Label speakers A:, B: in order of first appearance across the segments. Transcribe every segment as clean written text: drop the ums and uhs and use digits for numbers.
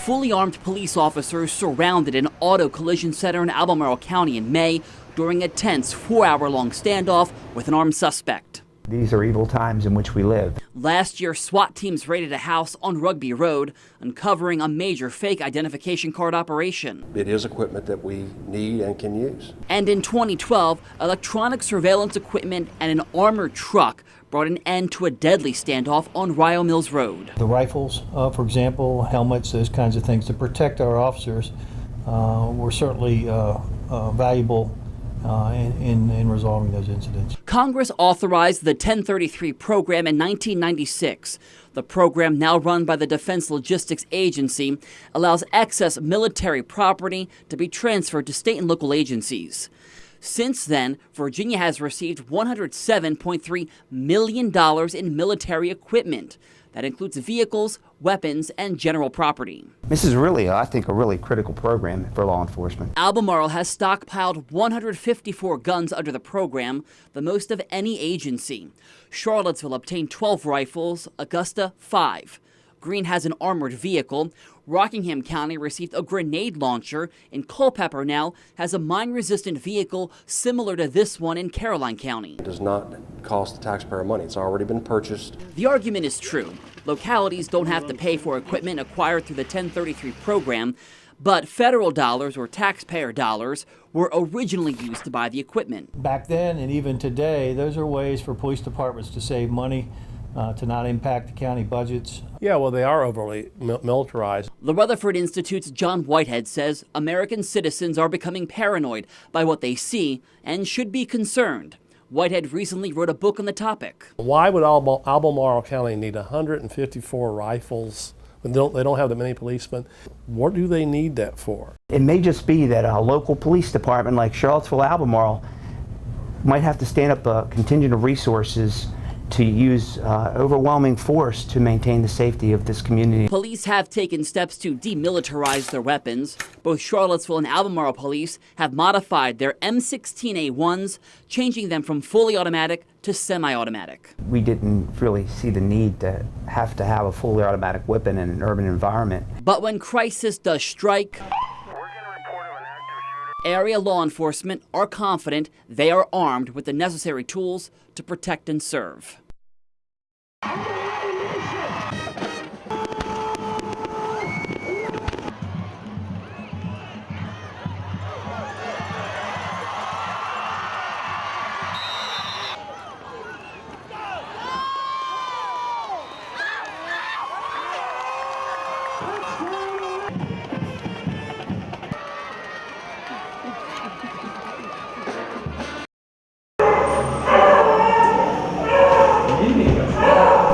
A: Fully armed police officers surrounded an auto collision center in Albemarle County in May during a tense 4-hour-long standoff with an armed suspect.
B: These are evil times in which we live.
A: Last year, SWAT teams raided a house on Rugby Road, uncovering a major fake identification card operation.
C: It is equipment that we need and can use.
A: And in 2012, electronic surveillance equipment and an armored truck brought an end to a deadly standoff on Rio Mills Road.
D: The rifles, for example, helmets, those kinds of things to protect our officers were certainly valuable in resolving those incidents.
A: Congress authorized the 1033 program in 1996. The program, now run by the Defense Logistics Agency, allows excess military property to be transferred to state and local agencies. Since then, Virginia has received $107.3 million in military equipment. That includes vehicles, weapons, and general property.
B: This is really, I think, a really critical program for law enforcement.
A: Albemarle has stockpiled 154 guns under the program, the most of any agency. Charlottesville obtained 12 rifles, Augusta 5. Greene has an armored vehicle. Rockingham County received a grenade launcher, and Culpeper now has a mine-resistant vehicle similar to this one in Caroline County.
C: It does not cost the taxpayer money. It's already been purchased.
A: The argument is true. Localities don't have to pay for equipment acquired through the 1033 program, but federal dollars or taxpayer dollars were originally used to buy the equipment.
D: Back then and even today, those are ways for police departments to save money, to not impact the county budgets.
E: Yeah, well, they are overly militarized.
A: The Rutherford Institute's John Whitehead says American citizens are becoming paranoid by what they see and should be concerned. Whitehead recently wrote a book on the topic.
E: Why would Albemarle County need 154 rifles? They don't have that many policemen. What do they need that for?
B: It may just be that a local police department like Charlottesville, Albemarle might have to stand up a contingent of resources to use overwhelming force to maintain the safety of this community.
A: Police have taken steps to demilitarize their weapons. Both Charlottesville and Albemarle police have modified their M16A1s, changing them from fully automatic to semi-automatic.
B: We didn't really see the need to have a fully automatic weapon in an urban environment.
A: But when crisis does strike, area law enforcement are confident they are armed with the necessary tools to protect and serve.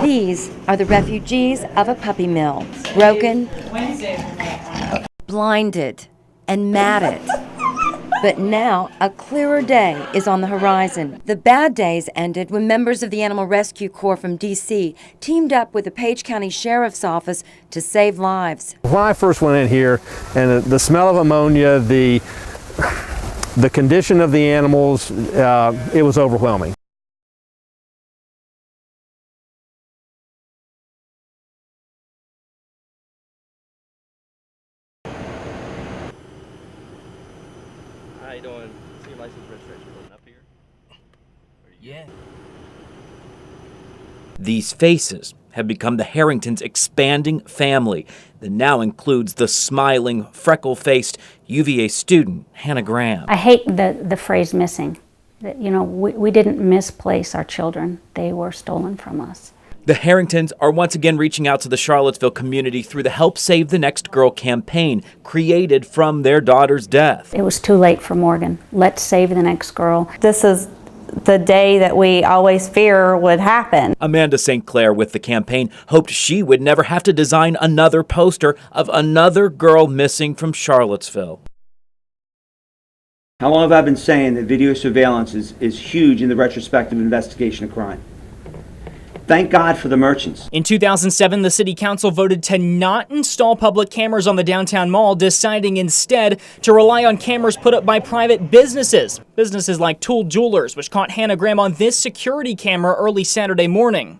F: These are the refugees of a puppy mill, broken, blinded, and matted. But now a clearer day is on the horizon. The bad days ended when members of the Animal Rescue Corps from D.C. teamed up with the Page County Sheriff's Office to save lives.
E: When I first went in here, and the smell of ammonia, the condition of the animals, it was overwhelming.
G: How you doing? See your license registration loading up here? Yeah.
H: These faces have become the Harringtons' expanding family that now includes the smiling, freckle-faced UVA student, Hannah Graham.
I: I hate the phrase missing. That, you know, we didn't misplace our children. They were stolen from us.
H: The Harringtons are once again reaching out to the Charlottesville community through the Help Save the Next Girl campaign created from their daughter's death.
I: It was too late for Morgan. Let's save the next girl.
J: This is the day that we always fear would happen.
H: Amanda St. Clair with the campaign hoped she would never have to design another poster of another girl missing from Charlottesville.
K: How long have I been saying that video surveillance is huge in the retrospective investigation of crime? Thank God for the merchants.
L: In 2007, the city council voted to not install public cameras on the downtown mall, deciding instead to rely on cameras put up by private businesses. Businesses like Tool Jewelers, which caught Hannah Graham on this security camera early Saturday morning.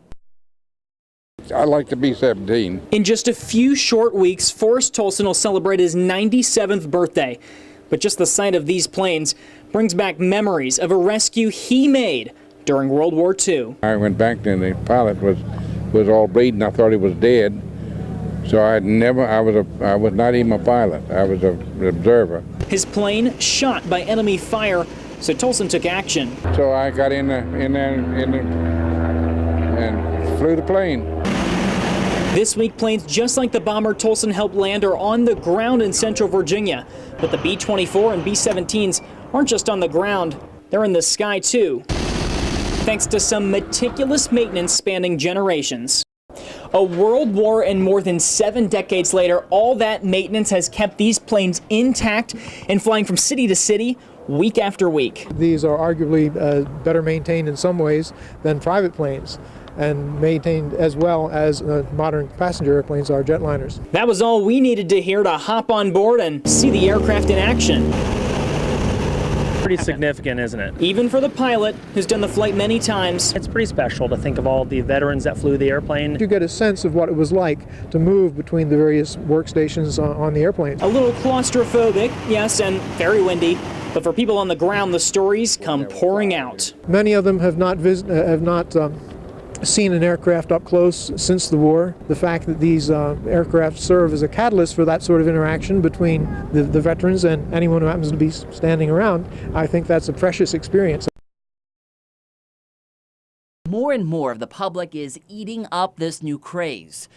M: I'd like to be 17.
L: In just a few short weeks, Forrest Tolson will celebrate his 97th birthday. But just the sight of these planes brings back memories of a rescue he made during World War II.
M: I went back there and the pilot was all bleeding. I thought he was dead. So I was not even a pilot. I was an observer.
L: His plane shot by enemy fire, so Tolson took action.
M: So I got in there and flew the plane.
L: This week, planes just like the bomber Tolson helped land are on the ground in central Virginia. But the B-24 and B-17s aren't just on the ground, they're in the sky too, thanks to some meticulous maintenance spanning generations. A world war and more than 7 decades later, all that maintenance has kept these planes intact and flying from city to city week after week.
N: These are arguably better maintained in some ways than private planes, and maintained as well as modern passenger airplanes are jetliners.
L: That was all we needed to hear to hop on board and see the aircraft in action.
G: Pretty significant, isn't it?
L: Even for the pilot, who's done the flight many times.
G: It's pretty special to think of all the veterans that flew the airplane.
N: You get a sense of what it was like to move between the various workstations on the airplane.
L: A little claustrophobic, yes, and very windy. But for people on the ground, the stories come pouring out.
N: Many of them have not seen an aircraft up close since the war. The fact that these aircraft serve as a catalyst for that sort of interaction between the veterans and anyone who happens to be standing around, I think that's a precious experience.
A: More and more of the public is eating up this new craze.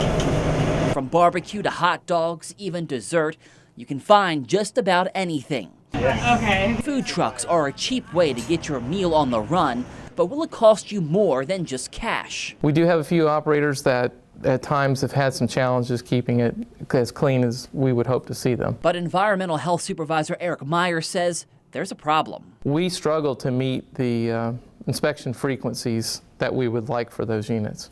A: From barbecue to hot dogs, even dessert, you can find just about anything.
O: Okay.
A: Food trucks are a cheap way to get your meal on the run, but will it cost you more than just cash?
P: We do have a few operators that at times have had some challenges keeping it as clean as we would hope to see them.
A: But Environmental Health Supervisor Eric Meyer says there's a problem.
P: We struggle to meet the inspection frequencies that we would like for those units.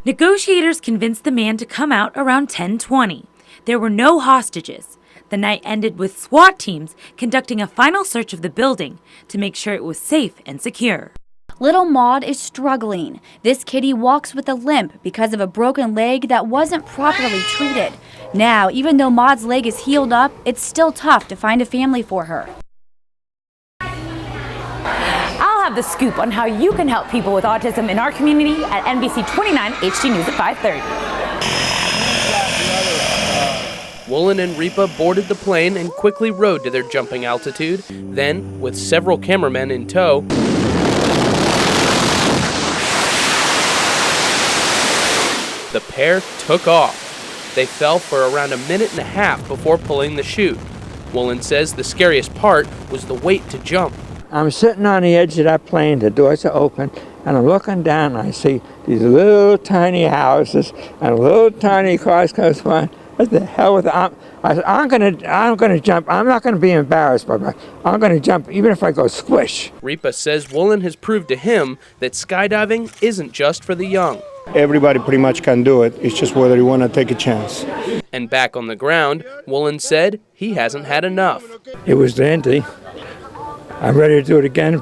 O: Negotiators convinced the man to come out around 10:20. There were no hostages. The night ended with SWAT teams conducting a final search of the building to make sure it was safe and secure.
Q: Little Maud is struggling. This kitty walks with a limp because of a broken leg that wasn't properly treated. Now, even though Maud's leg is healed up, it's still tough to find a family for her.
J: I'll have the scoop on how you can help people with autism in our community at NBC 29 HD News at 5:30.
R: Woolen and Ripa boarded the plane and quickly rode to their jumping altitude. Then, with several cameramen in tow, the pair took off. They fell for around 1.5 minutes before pulling the chute. Woolen says the scariest part was the wait to jump.
S: I'm sitting on the edge of that plane, the doors are open, and I'm looking down and I see these little tiny houses and little tiny cars goes by. What the hell with that? I'm gonna jump. I'm not gonna be embarrassed, but I'm gonna jump even if I go squish.
R: Ripa says Woolen has proved to him that skydiving isn't just for the young.
T: Everybody pretty much can do it. It's just whether you want to take a chance.
R: And back on the ground, Woolen said he hasn't had enough.
S: It was plenty. I'm ready to do it again.